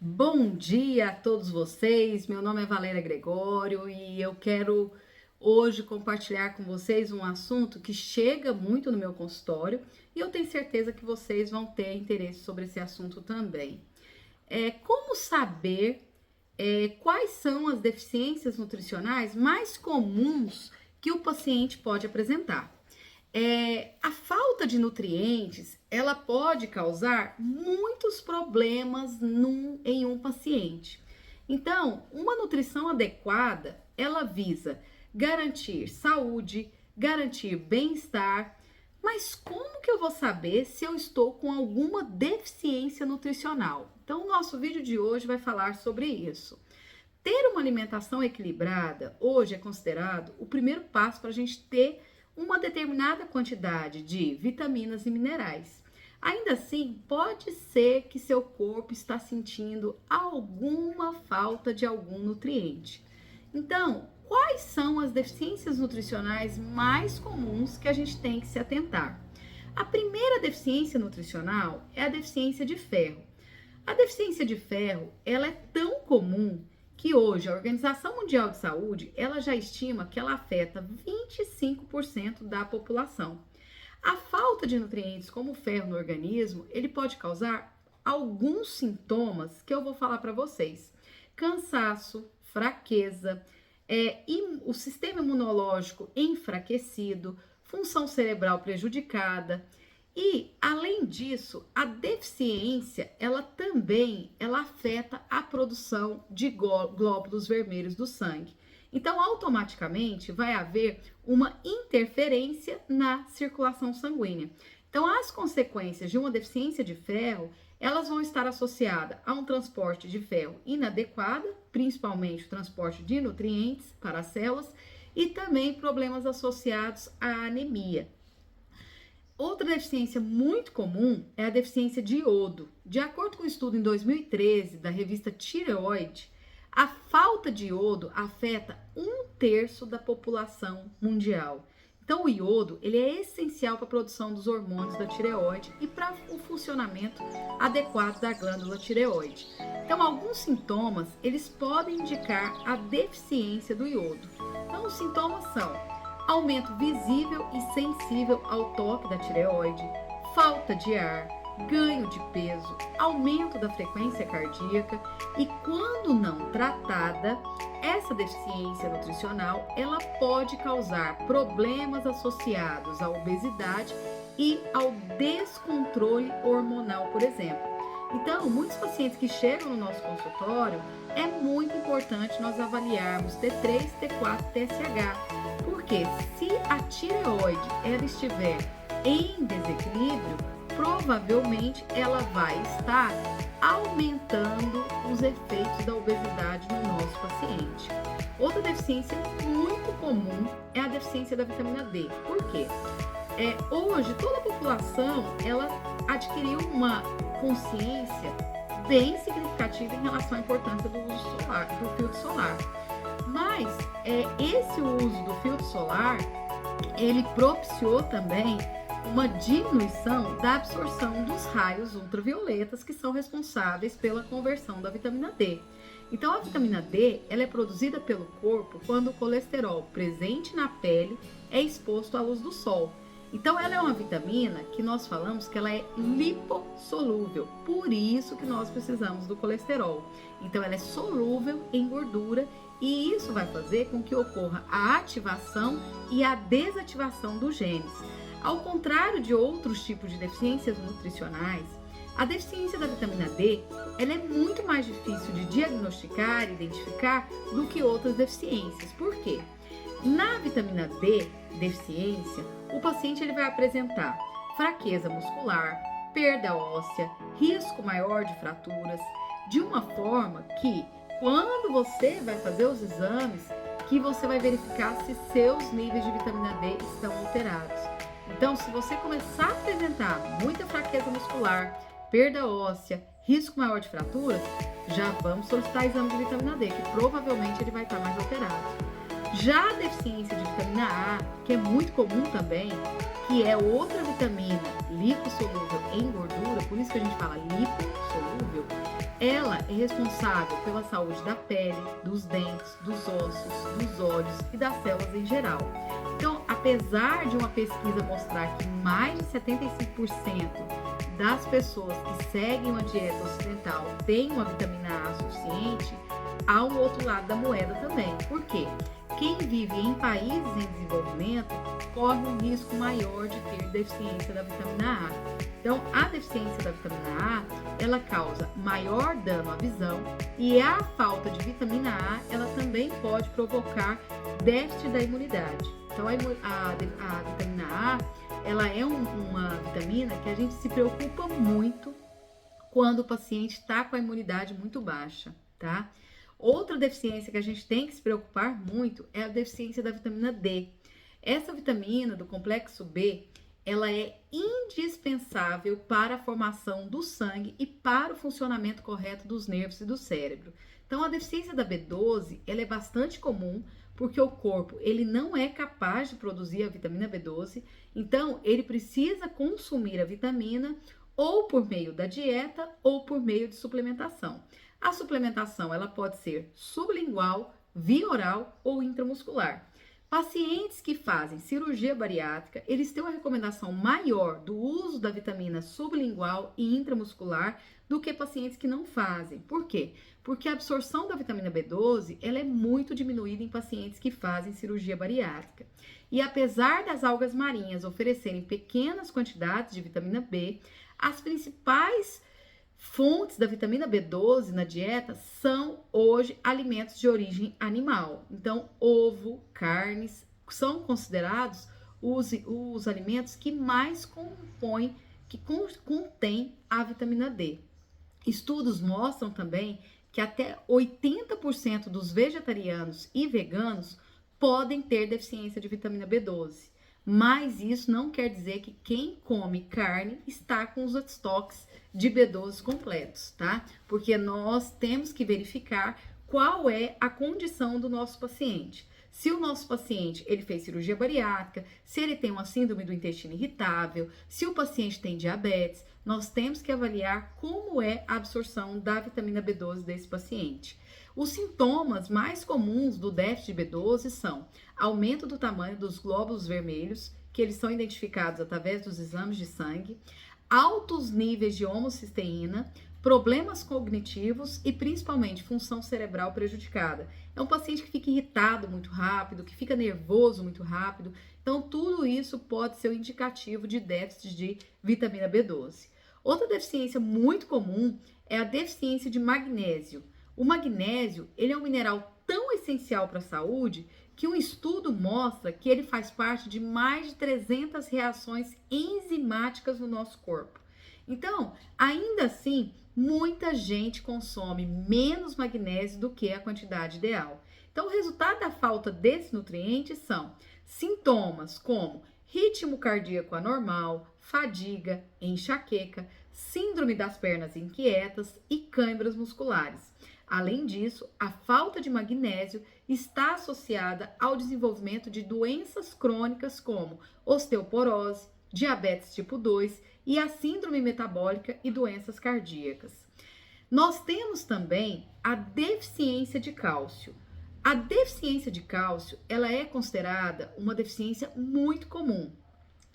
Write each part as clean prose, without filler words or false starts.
Bom dia a todos vocês, meu nome é Valéria Gregório e eu quero hoje compartilhar com vocês um assunto que chega muito no meu consultório e eu tenho certeza que vocês vão ter interesse sobre esse assunto também. Como saber quais são as deficiências nutricionais mais comuns que o paciente pode apresentar? A falta de nutrientes, ela pode causar muitos problemas em um paciente. Então, uma nutrição adequada, ela visa garantir saúde, garantir bem-estar, mas como que eu vou saber se eu estou com alguma deficiência nutricional? Então, o nosso vídeo de hoje vai falar sobre isso. Ter uma alimentação equilibrada hoje é considerado o primeiro passo para a gente ter uma determinada quantidade de vitaminas e minerais. Ainda assim, pode ser que seu corpo está sentindo alguma falta de algum nutriente. Então, quais são as deficiências nutricionais mais comuns que a gente tem que se atentar? A primeira deficiência nutricional é a deficiência de ferro. A deficiência de ferro, ela é tão comum que hoje a Organização Mundial de Saúde, ela já estima que ela afeta 25% da população. A falta de nutrientes como ferro no organismo, ele pode causar alguns sintomas que eu vou falar para vocês. Cansaço, fraqueza, o sistema imunológico enfraquecido, função cerebral prejudicada. E, além disso, a deficiência, ela afeta a produção de glóbulos vermelhos do sangue. Então, automaticamente, vai haver uma interferência na circulação sanguínea. Então, as consequências de uma deficiência de ferro, elas vão estar associadas a um transporte de ferro inadequado, principalmente o transporte de nutrientes para as células, e também problemas associados à anemia. Outra deficiência muito comum é a deficiência de iodo. De acordo com um estudo em 2013 da revista Tireoide, a falta de iodo afeta 1/3 da população mundial. Então, o iodo ele é essencial para a produção dos hormônios da tireoide e para o funcionamento adequado da glândula tireoide. Então, alguns sintomas eles podem indicar a deficiência do iodo. Então, os sintomas são aumento visível e sensível ao toque da tireoide, falta de ar, ganho de peso, aumento da frequência cardíaca e, quando não tratada, essa deficiência nutricional ela pode causar problemas associados à obesidade e ao descontrole hormonal, por exemplo. Então, muitos pacientes que chegam no nosso consultório, é muito importante nós avaliarmos T3, T4, TSH, porque se a tireoide ela estiver em desequilíbrio, provavelmente ela vai estar aumentando os efeitos da obesidade no nosso paciente. Outra deficiência muito comum é a deficiência da vitamina D. Por quê? Hoje toda a população ela adquiriu uma consciência bem significativa em relação à importância do uso solar, do filtro solar. Mas esse uso do filtro solar, ele propiciou também uma diminuição da absorção dos raios ultravioletas que são responsáveis pela conversão da vitamina D. Então, a vitamina D ela é produzida pelo corpo quando o colesterol presente na pele é exposto à luz do sol. Então, ela é uma vitamina que nós falamos que ela é lipossolúvel, por isso que nós precisamos do colesterol. Então, ela é solúvel em gordura e isso vai fazer com que ocorra a ativação e a desativação dos genes. Ao contrário de outros tipos de deficiências nutricionais, a deficiência da vitamina D ela é muito mais difícil de diagnosticar e identificar do que outras deficiências. Por quê? Na vitamina D deficiência, o paciente ele vai apresentar fraqueza muscular, perda óssea, risco maior de fraturas, de uma forma que quando você vai fazer os exames, que você vai verificar se seus níveis de vitamina D estão alterados. Então, se você começar a apresentar muita fraqueza muscular, perda óssea, risco maior de fraturas, já vamos solicitar exame de vitamina D, que provavelmente ele vai estar mais alterado. Já a deficiência de vitamina A, que é muito comum também, que é outra vitamina lipossolúvel em gordura, por isso que a gente fala lipossolúvel, ela é responsável pela saúde da pele, dos dentes, dos ossos, dos olhos e das células em geral. Então, apesar de uma pesquisa mostrar que mais de 75% das pessoas que seguem uma dieta ocidental têm uma vitamina A suficiente, há um outro lado da moeda também. Por quê? Quem vive em países em desenvolvimento corre um risco maior de ter deficiência da vitamina A. Então, a deficiência da vitamina A, ela causa maior dano à visão e a falta de vitamina A, ela também pode provocar déficit da imunidade. Então, a vitamina A, ela é uma vitamina que a gente se preocupa muito quando o paciente está com a imunidade muito baixa, tá? Outra deficiência que a gente tem que se preocupar muito é a deficiência da vitamina D. Essa vitamina do complexo B, ela é indispensável para a formação do sangue e para o funcionamento correto dos nervos e do cérebro. Então, a deficiência da B12, ela é bastante comum, porque o corpo, ele não é capaz de produzir a vitamina B12, então ele precisa consumir a vitamina ou por meio da dieta ou por meio de suplementação. A suplementação, ela pode ser sublingual, via oral ou intramuscular. Pacientes que fazem cirurgia bariátrica, eles têm uma recomendação maior do uso da vitamina sublingual e intramuscular do que pacientes que não fazem. Por quê? Porque a absorção da vitamina B12, ela é muito diminuída em pacientes que fazem cirurgia bariátrica. E apesar das algas marinhas oferecerem pequenas quantidades de vitamina B, as principais fontes da vitamina B12 na dieta são hoje alimentos de origem animal. Então, ovo, carnes são considerados os alimentos que mais compõem, que contém a vitamina D. Estudos mostram também que até 80% dos vegetarianos e veganos podem ter deficiência de vitamina B12. Mas isso não quer dizer que quem come carne está com os estoques de B12 completos, tá? Porque nós temos que verificar qual é a condição do nosso paciente. Se o nosso paciente ele fez cirurgia bariátrica, se ele tem uma síndrome do intestino irritável, se o paciente tem diabetes, nós temos que avaliar como é a absorção da vitamina B12 desse paciente. Os sintomas mais comuns do déficit de B12 são aumento do tamanho dos glóbulos vermelhos, que eles são identificados através dos exames de sangue, altos níveis de homocisteína, problemas cognitivos e principalmente função cerebral prejudicada. É um paciente que fica irritado muito rápido, que fica nervoso muito rápido. Então, tudo isso pode ser um indicativo de déficit de vitamina B12. Outra deficiência muito comum é a deficiência de magnésio. O magnésio, ele é um mineral tão essencial para a saúde que um estudo mostra que ele faz parte de mais de 300 reações enzimáticas no nosso corpo. Então, ainda assim, muita gente consome menos magnésio do que a quantidade ideal. Então, o resultado da falta desse nutriente são sintomas como ritmo cardíaco anormal, fadiga, enxaqueca, síndrome das pernas inquietas e câimbras musculares. Além disso, a falta de magnésio está associada ao desenvolvimento de doenças crônicas como osteoporose, diabetes tipo 2 e a síndrome metabólica e doenças cardíacas. Nós temos também a deficiência de cálcio. A deficiência de cálcio, ela é considerada uma deficiência muito comum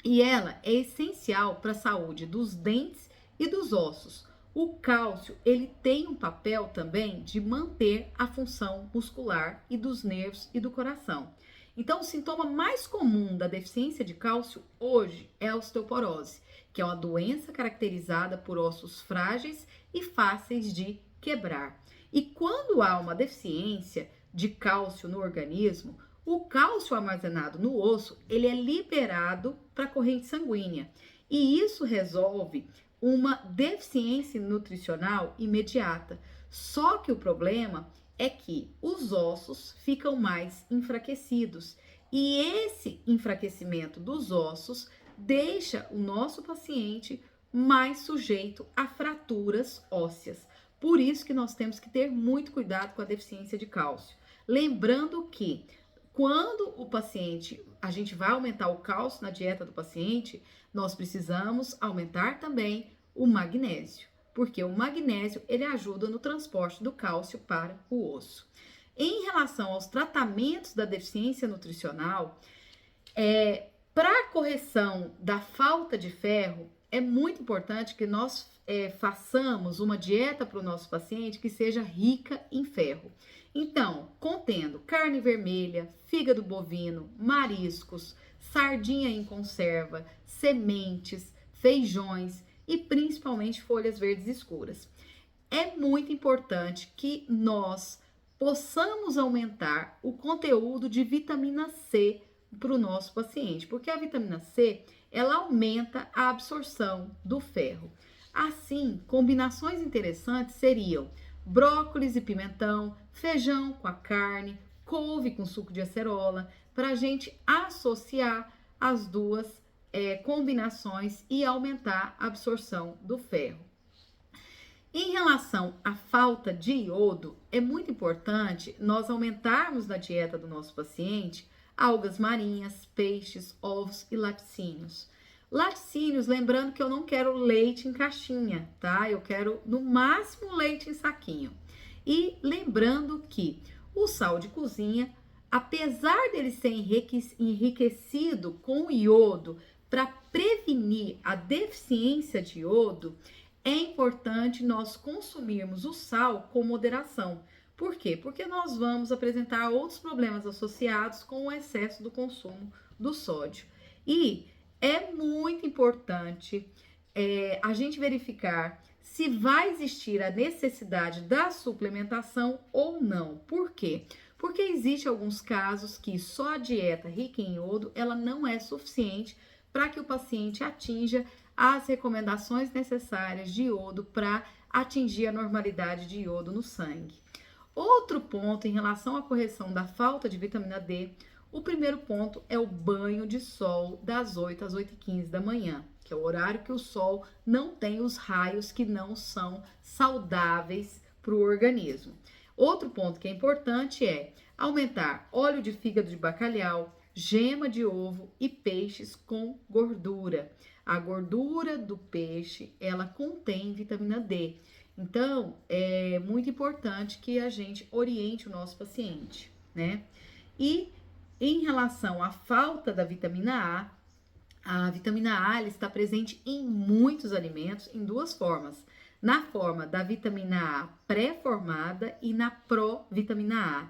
e ela é essencial para a saúde dos dentes e dos ossos. O cálcio, ele tem um papel também de manter a função muscular e dos nervos e do coração. Então, o sintoma mais comum da deficiência de cálcio hoje é a osteoporose, que é uma doença caracterizada por ossos frágeis e fáceis de quebrar. E quando há uma deficiência de cálcio no organismo, o cálcio armazenado no osso, ele é liberado para a corrente sanguínea. E isso resolve uma deficiência nutricional imediata. Só que o problema é que os ossos ficam mais enfraquecidos e esse enfraquecimento dos ossos deixa o nosso paciente mais sujeito a fraturas ósseas. Por isso que nós temos que ter muito cuidado com a deficiência de cálcio. Lembrando que quando a gente vai aumentar o cálcio na dieta do paciente, nós precisamos aumentar também o magnésio. porque o magnésio ele ajuda no transporte do cálcio para o osso. Em relação aos tratamentos da deficiência nutricional, para a correção da falta de ferro, é muito importante que nós façamos uma dieta para o nosso paciente que seja rica em ferro. Então, contendo carne vermelha, fígado bovino, mariscos, sardinha em conserva, sementes, feijões e principalmente folhas verdes escuras. É muito importante que nós possamos aumentar o conteúdo de vitamina C para o nosso paciente, porque a vitamina C ela aumenta a absorção do ferro. Assim, combinações interessantes seriam brócolis e pimentão, feijão com a carne, couve com suco de acerola, para a gente associar as duas combinações e aumentar a absorção do ferro. Em relação à falta de iodo, é muito importante nós aumentarmos na dieta do nosso paciente algas marinhas, peixes, ovos e laticínios. Laticínios, lembrando que eu não quero leite em caixinha, tá? Eu quero no máximo leite em saquinho. E lembrando que o sal de cozinha, apesar dele ser enriquecido com iodo para prevenir a deficiência de iodo, é importante nós consumirmos o sal com moderação. Por quê? Porque nós vamos apresentar outros problemas associados com o excesso do consumo do sódio. E é muito importante a gente verificar se vai existir a necessidade da suplementação ou não. Por quê? Porque existe alguns casos que só a dieta rica em iodo, ela não é suficiente para que o paciente atinja as recomendações necessárias de iodo para atingir a normalidade de iodo no sangue. Outro ponto em relação à correção da falta de vitamina D, o primeiro ponto é o banho de sol das 8 às 8h15 da manhã, que é o horário que o sol não tem os raios que não são saudáveis para o organismo. Outro ponto que é importante é aumentar óleo de fígado de bacalhau, gema de ovo e peixes com gordura. A gordura do peixe, ela contém vitamina D. Então, é muito importante que a gente oriente o nosso paciente, né? E em relação à falta da vitamina A vitamina A ela está presente em muitos alimentos em duas formas. Na forma da vitamina A pré-formada e na provitamina A.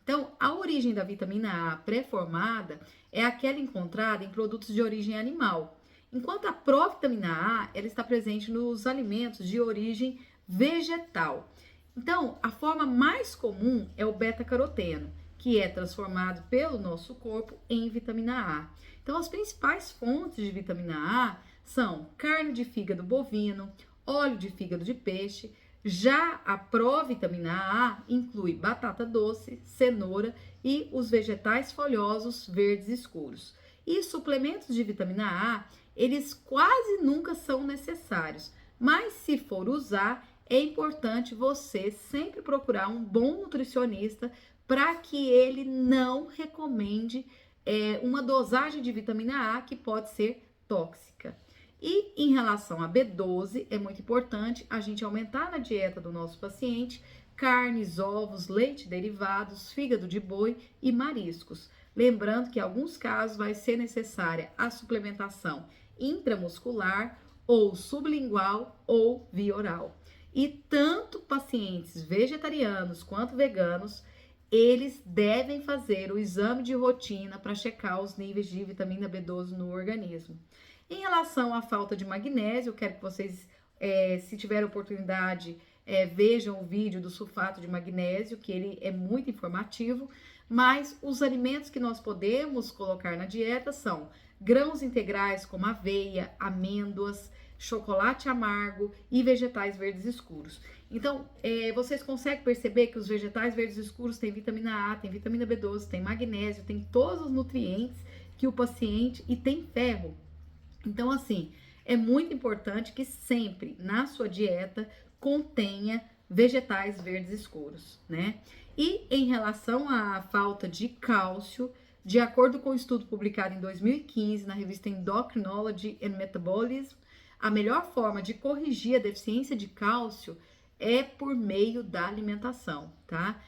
Então, a origem da vitamina A pré-formada é aquela encontrada em produtos de origem animal. Enquanto a provitamina A, ela está presente nos alimentos de origem vegetal. Então, a forma mais comum é o beta-caroteno, que é transformado pelo nosso corpo em vitamina A. Então, as principais fontes de vitamina A são carne de fígado bovino, óleo de fígado de peixe. Já a provitamina A inclui batata doce, cenoura e os vegetais folhosos verdes escuros. E suplementos de vitamina A, eles quase nunca são necessários, mas se for usar, é importante você sempre procurar um bom nutricionista para que ele não recomende uma dosagem de vitamina A que pode ser tóxica. E em relação a B12, é muito importante a gente aumentar na dieta do nosso paciente carnes, ovos, leite derivados, fígado de boi e mariscos. Lembrando que em alguns casos vai ser necessária a suplementação intramuscular ou sublingual ou via oral. E tanto pacientes vegetarianos quanto veganos, eles devem fazer o exame de rotina para checar os níveis de vitamina B12 no organismo. Em relação à falta de magnésio, eu quero que vocês, se tiverem oportunidade, vejam o vídeo do sulfato de magnésio, que ele é muito informativo, mas os alimentos que nós podemos colocar na dieta são grãos integrais como aveia, amêndoas, chocolate amargo e vegetais verdes escuros. Então, vocês conseguem perceber que os vegetais verdes escuros têm vitamina A, tem vitamina B12, tem magnésio, tem todos os nutrientes que o paciente e tem ferro. Então, assim, é muito importante que sempre na sua dieta contenha vegetais verdes escuros, né? E em relação à falta de cálcio, de acordo com um estudo publicado em 2015 na revista Endocrinology and Metabolism, a melhor forma de corrigir a deficiência de cálcio é por meio da alimentação, tá?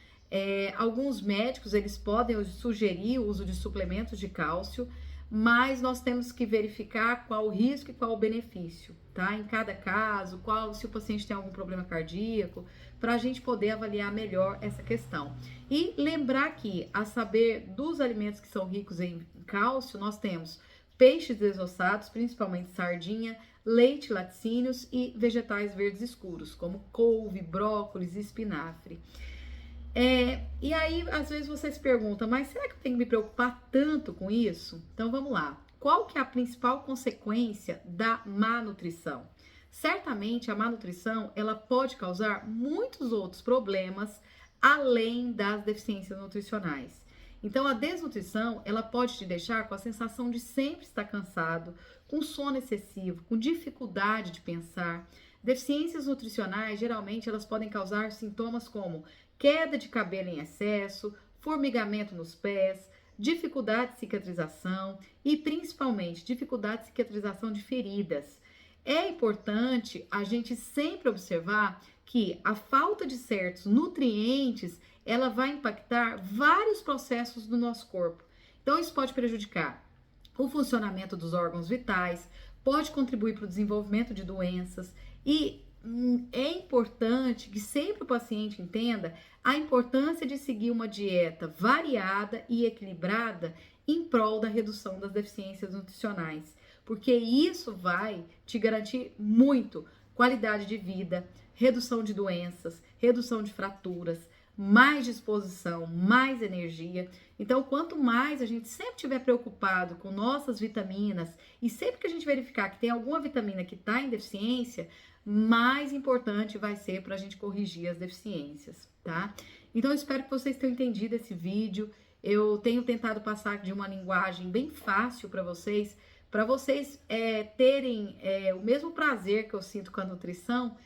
Alguns médicos, eles podem sugerir o uso de suplementos de cálcio, mas nós temos que verificar qual o risco e qual o benefício, tá? Em cada caso, se o paciente tem algum problema cardíaco, para a gente poder avaliar melhor essa questão. E lembrar que, a saber dos alimentos que são ricos em cálcio, nós temos peixes desossados, principalmente sardinha, leite, laticínios e vegetais verdes escuros, como couve, brócolis e espinafre. E aí, às vezes você se pergunta, mas será que eu tenho que me preocupar tanto com isso? Então vamos lá. Qual que é a principal consequência da má nutrição? Certamente a má nutrição, ela pode causar muitos outros problemas além das deficiências nutricionais. Então a desnutrição, ela pode te deixar com a sensação de sempre estar cansado, com sono excessivo, com dificuldade de pensar. Deficiências nutricionais, geralmente, elas podem causar sintomas como queda de cabelo em excesso, formigamento nos pés, dificuldade de cicatrização e, principalmente, dificuldade de cicatrização de feridas. É importante a gente sempre observar que a falta de certos nutrientes, ela vai impactar vários processos do nosso corpo. Então, isso pode prejudicar o funcionamento dos órgãos vitais, pode contribuir para o desenvolvimento de doenças e é importante que sempre o paciente entenda a importância de seguir uma dieta variada e equilibrada em prol da redução das deficiências nutricionais, porque isso vai te garantir muito qualidade de vida, redução de doenças, redução de fraturas, mais disposição, mais energia. Então, quanto mais a gente sempre estiver preocupado com nossas vitaminas e sempre que a gente verificar que tem alguma vitamina que está em deficiência, mais importante vai ser para a gente corrigir as deficiências, tá? Então, eu espero que vocês tenham entendido esse vídeo. Eu tenho tentado passar de uma linguagem bem fácil para vocês terem o mesmo prazer que eu sinto com a nutrição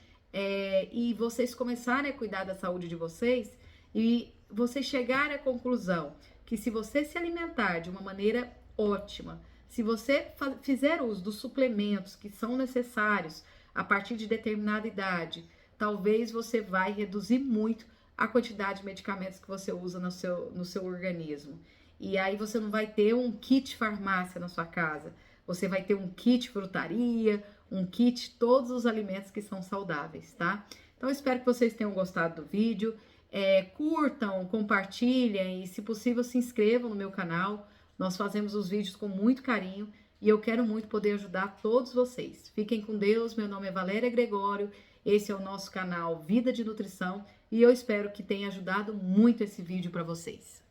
e vocês começarem a cuidar da saúde de vocês e vocês chegarem à conclusão que se você se alimentar de uma maneira ótima, se você fizer uso dos suplementos que são necessários a partir de determinada idade, talvez você vai reduzir muito a quantidade de medicamentos que você usa no seu organismo. E aí você não vai ter um kit farmácia na sua casa, você vai ter um kit frutaria, um kit todos os alimentos que são saudáveis, tá? Então, eu espero que vocês tenham gostado do vídeo. Curtam, compartilhem e, se possível, se inscrevam no meu canal. Nós fazemos os vídeos com muito carinho e eu quero muito poder ajudar todos vocês. Fiquem com Deus, meu nome é Valéria Gregório, esse é o nosso canal Vida de Nutrição e eu espero que tenha ajudado muito esse vídeo para vocês.